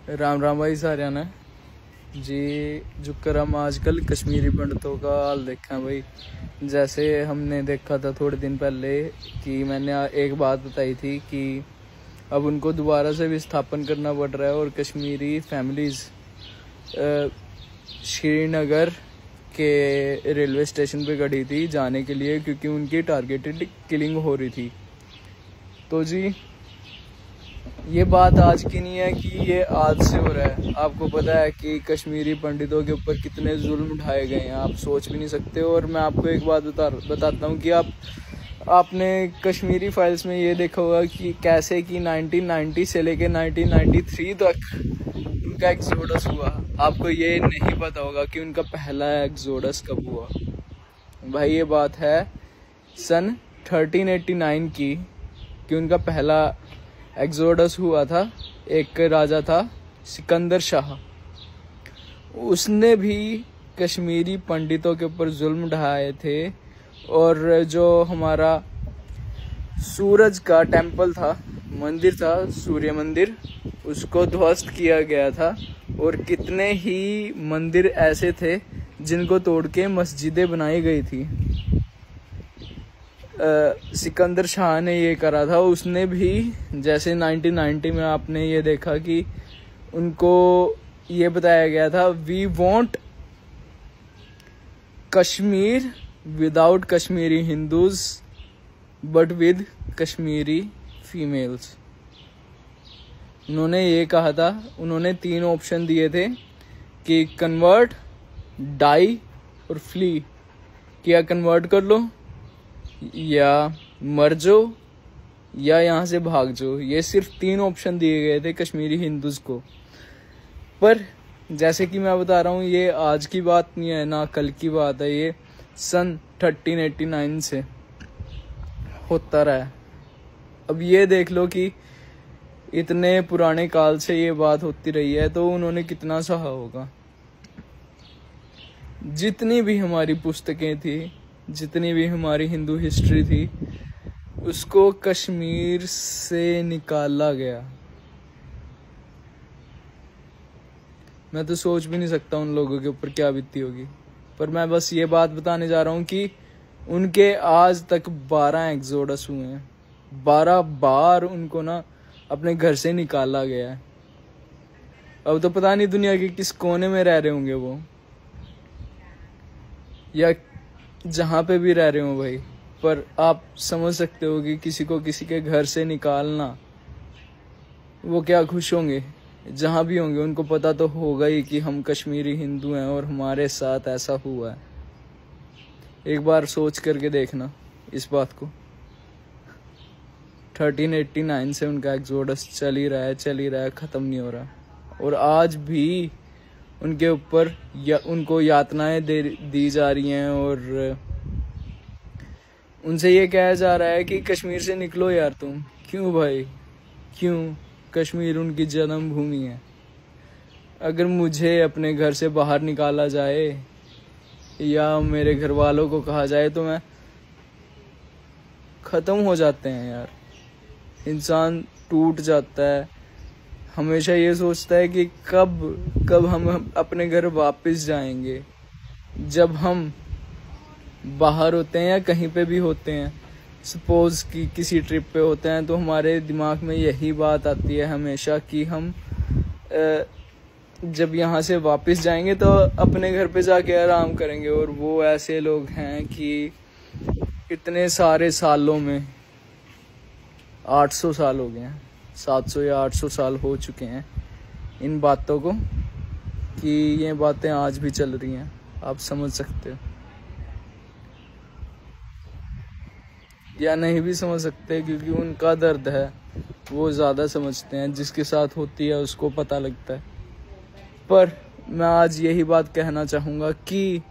राम राम भाई सारिया ने जी। जुकर हम आजकल कश्मीरी पंडितों का हाल देखा भाई। जैसे हमने देखा था थोड़े दिन पहले कि मैंने एक बात बताई थी कि अब उनको दोबारा से विस्थापन करना पड़ रहा है और कश्मीरी फैमिलीज श्रीनगर के रेलवे स्टेशन पे खड़ी थी जाने के लिए, क्योंकि उनकी टारगेटेड किलिंग हो रही थी। तो जी ये बात आज की नहीं है कि ये आज से हो रहा है। आपको पता है कि कश्मीरी पंडितों के ऊपर कितने जुल्म उठाए गए हैं, आप सोच भी नहीं सकते। और मैं आपको एक बात बताता हूँ कि आपने कश्मीरी फाइल्स में ये देखा होगा कि कैसे कि 1990 से लेके 1993 तक उनका एक्सोडस हुआ। आपको ये नहीं पता होगा कि उनका पहला एक्सोडस कब हुआ। भाई ये बात है सन 1389 की कि उनका पहला एक्सोडस हुआ था। एक राजा था सिकंदर शाह, उसने भी कश्मीरी पंडितों के ऊपर जुल्म ढाए थे और जो हमारा सूरज का टेम्पल था, मंदिर था, सूर्य मंदिर, उसको ध्वस्त किया गया था। और कितने ही मंदिर ऐसे थे जिनको तोड़ के मस्जिदें बनाई गई थी। सिकंदर शाह ने ये करा था। उसने भी जैसे 1990 में आपने ये देखा कि उनको ये बताया गया था, we want Kashmir without Kashmiri Hindus but with Kashmiri females. उन्होंने ये कहा था। उन्होंने 3 ऑप्शन दिए थे कि कन्वर्ट, डाई और फ्ली। क्या कन्वर्ट कर लो, या मर जाओ, या यहाँ से भाग जाओ। ये सिर्फ 3 ऑप्शन दिए गए थे कश्मीरी हिंदूज को। पर जैसे कि मैं बता रहा हूँ, ये आज की बात नहीं है ना कल की बात है, ये सन 1389 से होता रहा है। अब ये देख लो कि इतने पुराने काल से ये बात होती रही है, तो उन्होंने कितना सहा होगा। जितनी भी हमारी पुस्तकें थी, जितनी भी हमारी हिंदू हिस्ट्री थी, उसको कश्मीर से निकाला गया। मैं तो सोच भी नहीं सकता उन लोगों के ऊपर क्या बीती होगी। पर मैं बस ये बात बताने जा रहा हूँ कि उनके आज तक 12 एक्सोडस हुए हैं। 12 बार उनको ना अपने घर से निकाला गया है। अब तो पता नहीं दुनिया के किस कोने में रह रहे होंगे वो, या जहाँ पे भी रह रहे हो भाई। पर आप समझ सकते हो कि किसी को किसी के घर से निकालना, वो क्या खुश होंगे। जहाँ भी होंगे उनको पता तो होगा ही कि हम कश्मीरी हिंदू हैं और हमारे साथ ऐसा हुआ है। एक बार सोच करके देखना इस बात को। 1389 से उनका एक्सोडस चल ही रहा है, ख़त्म नहीं हो रहा। और आज भी उनके ऊपर उनको यातनाएं दी जा रही हैं और उनसे ये कहा जा रहा है कि कश्मीर से निकलो यार तुम। क्यों भाई, क्यों? कश्मीर उनकी जन्मभूमि है। अगर मुझे अपने घर से बाहर निकाला जाए या मेरे घर वालों को कहा जाए तो मैं ख़त्म हो जाते हैं यार। इंसान टूट जाता है, हमेशा ये सोचता है कि कब हम अपने घर वापस जाएंगे। जब हम बाहर होते हैं या कहीं पे भी होते हैं, सपोज कि किसी ट्रिप पे होते हैं, तो हमारे दिमाग में यही बात आती है हमेशा कि हम जब यहाँ से वापस जाएंगे तो अपने घर पे जाके आराम करेंगे। और वो ऐसे लोग हैं कि इतने सारे सालों में 800 साल हो गए हैं, 700 या 800 साल हो चुके हैं इन बातों को, कि ये बातें आज भी चल रही हैं। आप समझ सकते हो या नहीं भी समझ सकते, क्योंकि उनका दर्द है वो ज़्यादा समझते हैं। जिसके साथ होती है उसको पता लगता है। पर मैं आज यही बात कहना चाहूँगा कि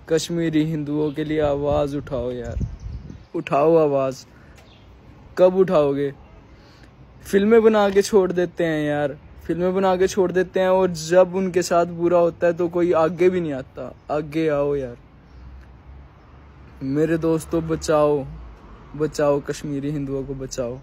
कश्मीरी हिंदुओं के लिए आवाज़ उठाओ यार, उठाओ आवाज़। कब उठाओगे? फिल्में बना के छोड़ देते हैं यार, फिल्में बना के छोड़ देते हैं, और जब उनके साथ बुरा होता है तो कोई आगे भी नहीं आता। आगे आओ यार मेरे दोस्तों, बचाओ कश्मीरी हिंदुओं को बचाओ।